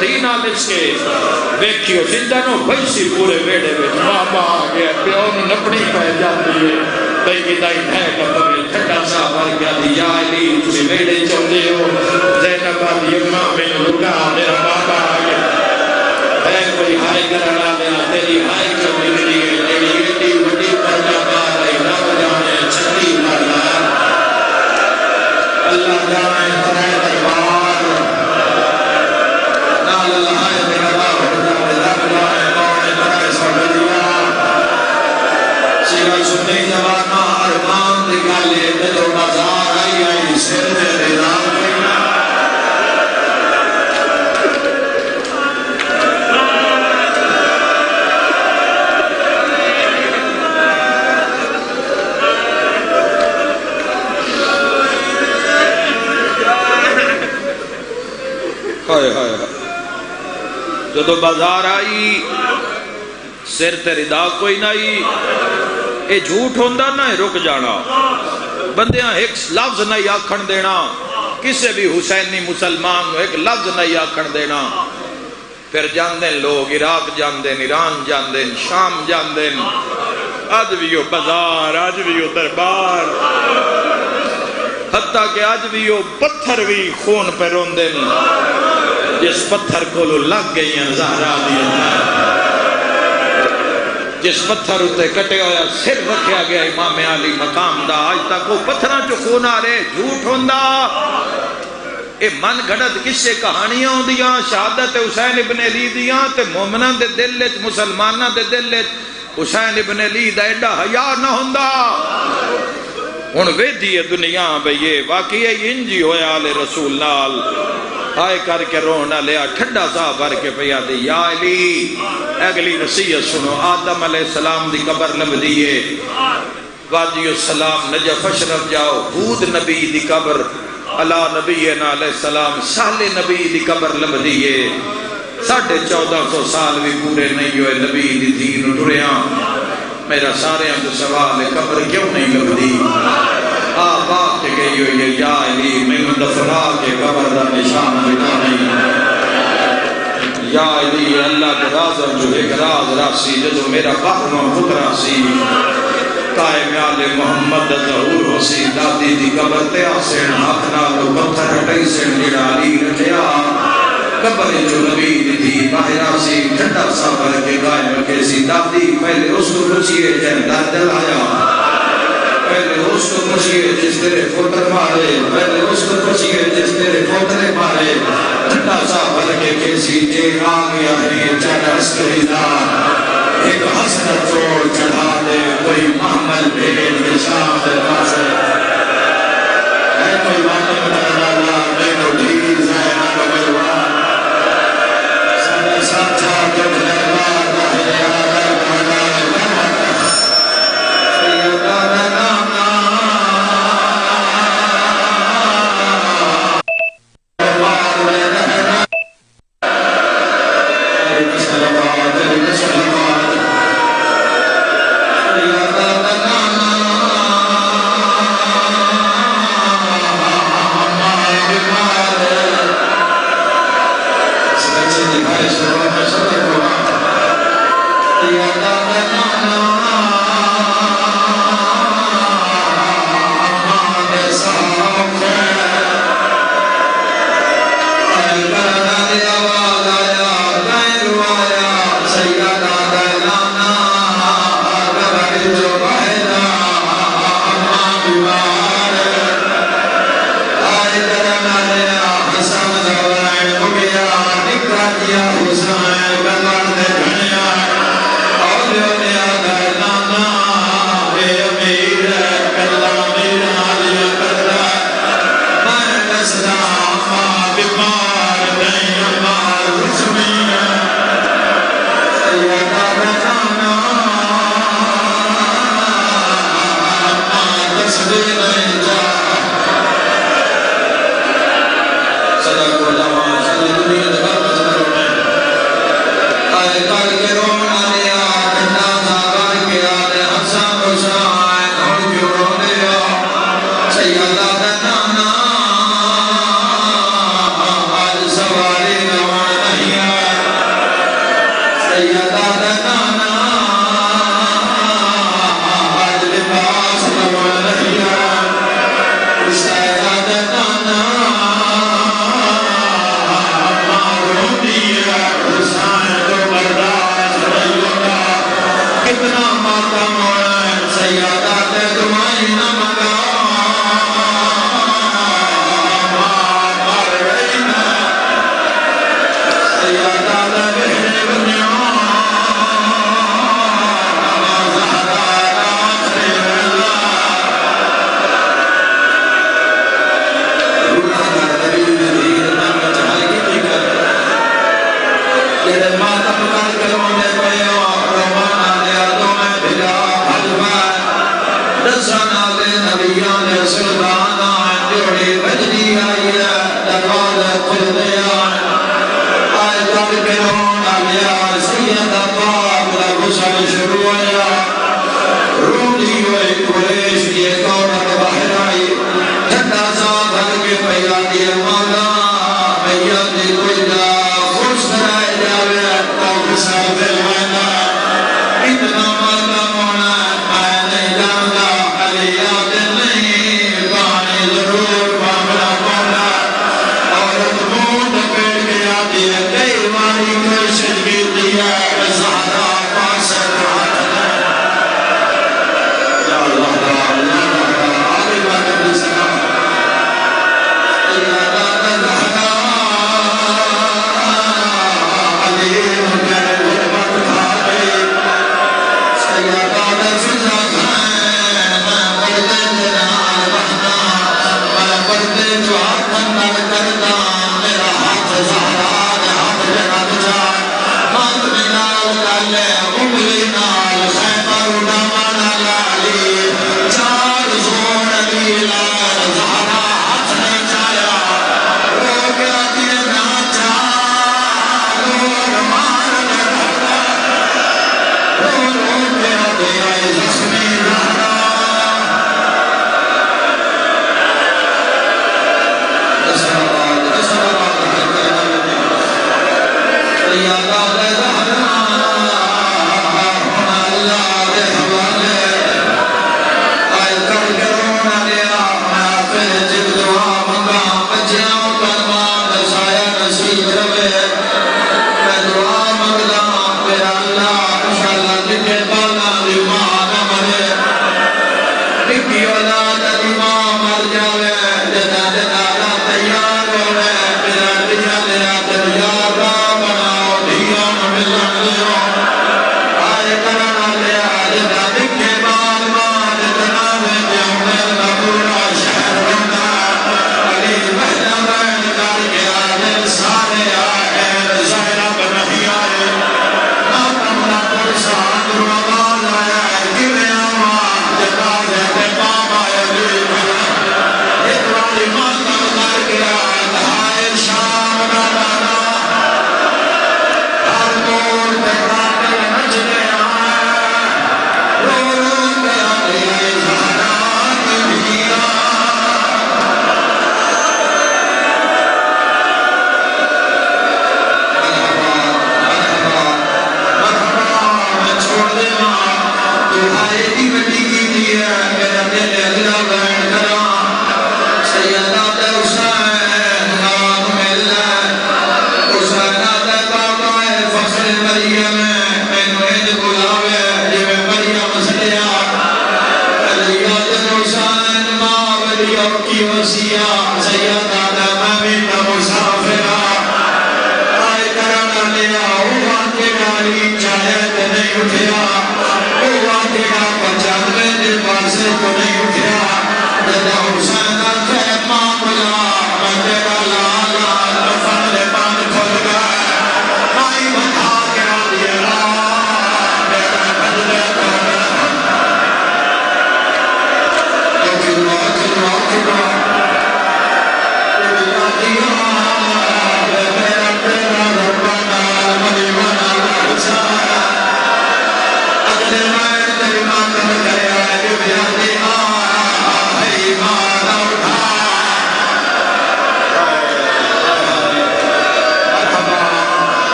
धी नाल इसके वेखियो सिद्धा नो भैंसी पूरे वेड़े में बाबा आ गया प्यो ने नपनी पै जाती है कई किदाई है कपड़े ठंडा सा भर गया दिया अली तुसी वेड़े चलदे हो ज़ैनब दी अम्मा में लुका मेरा बाबा आ गया है कोई हाय करना दे तेरी हाय क्यों निकली है तेरी एडी बड़ी पर्दा मार रही रब जाने छठी मारना अल्लाह जाने तेरे दरबार नाल अल्लाह है तेरा बाप जाने रब जाने कौन है तेरे सबदिया सीरा सुनने जवाना अरमान निकाले तो बाजार आई सिर ते रिदा जो बाजार आई सिर ते रिदा कोई नहीं ये झूठ होंदा ना रुक जाना बंदियां एक लफ्ज नहीं आखण देना किसी भी हुसैनी मुसलमान एक लफ्ज नहीं आखण देना फिर जाते लोग इराक जाते ईरान जाते शाम जाते अज भी वो बाजार अज भी वो दरबार हत्ता के अज भी वो पत्थर भी खून पे रोंदे जिस पत्थर को लग गई ज़हरा दी जिस पत्थर उत्ते कटे होया सिर रखा गया इमाम अली मकाम दा आज तक वो पत्थर चो खून आ रहे झूठ होंदा ये मन घड़त किस्से कहानियां होंदियां शहादत हुसैन इब्न अली दियां ते मोमिनां दे दिल विच मुसलमानां दे दिल विच हुसैन इब्न अली दा एडा हया ना होंदा हुण वेदी है दुनिया भाई ये वाकई इंज ही होया आले रसूल नाल हाय करके रोना लिया ठंडा सा भर के पिया दे या अली अगली नसीहत सुनो आदम अलैहिस्सलाम दी कब्र लभदी है वादियो सलाम नजफ अशरफ जाओ हूद नबी दी कब्र अला नबीना अलैहिस्सलाम साले नबी दी कब्र लभदी है 1450 साल भी पूरे नहीं हुए नबी दी दीन टुरिया मेरा सारे तो सवाल है कब्र क्यों नहीं लभदी बात गई हुई है या अली मैनू दफना के कब्र दा निशान मिटा नहीं या अली अल्लाह के राज़ जो एक राज रासी जो मेरा बारहवां पुत्र सी कायम आले मोहम्मद ज़हूर होसी दादी दी कब्र ते आसेन हाथ नाल पत्थर हटाई से जेड़ा अली रखया कब्र जो नबी दी बाहर सी ठंडा सा भर के कायम के सी दादी पहले उसको पूछिए जंदा जलाया पहले उसको पूछिए जिस तेरे पुत्र मारे पहले उसको पूछिए जिस तेरे पोतरे मारे ठंडा सा भर के कैसी एक आ गया है चढ़ अस्करीदार एक हसरत चोर चढ़ा दे कोई महमल भेद निशान पास है कोई माने बताना मैं ठीक है ना बगलवा सारे साथ जो दरबार है या हुसैन का नाम है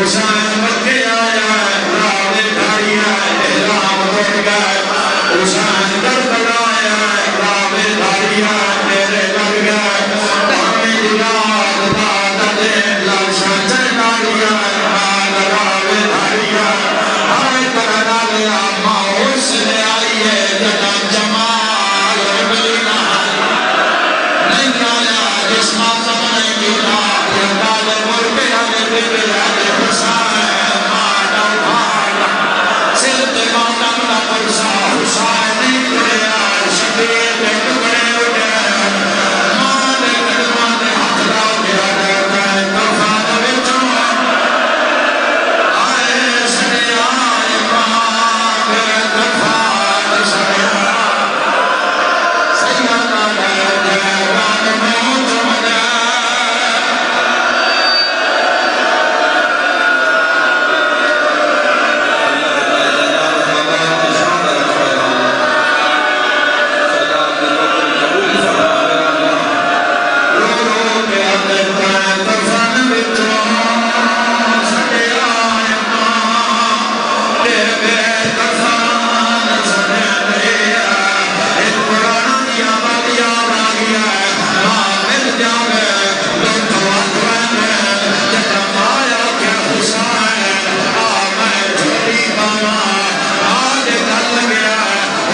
Husain जावा आज गल गया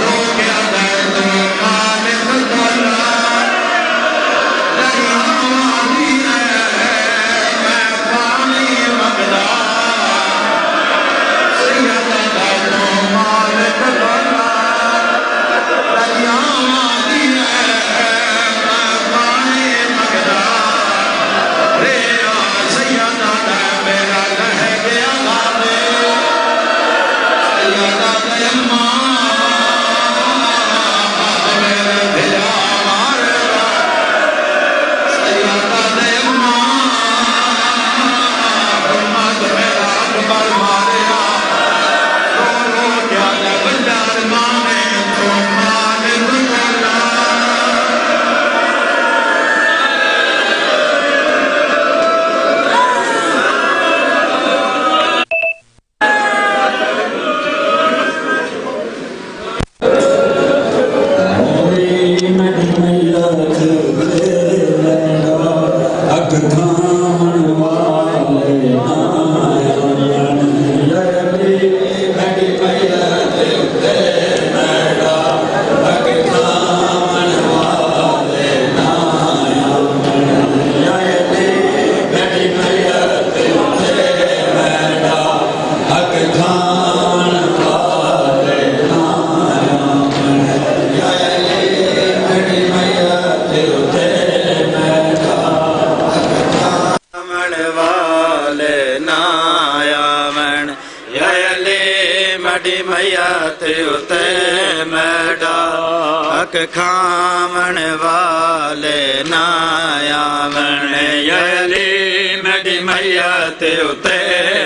रोकिया दर्द मालिक तोला दरियावां दी मैं पानी मंगदा सैयदा दर्द मालिक तोला दरियावां दी मैं पानी मंगदा रे सैयदा दर्द मेरा लह गया गाने सैयदा दयम्मा मेरे दिला मारदा सैयदा दयम्मा उम्मत मेरा अकबर मारिया रो रो क्या बंजार माने तो मालिक तोला खामण वाले ना आवन यली मडी मैया ते उते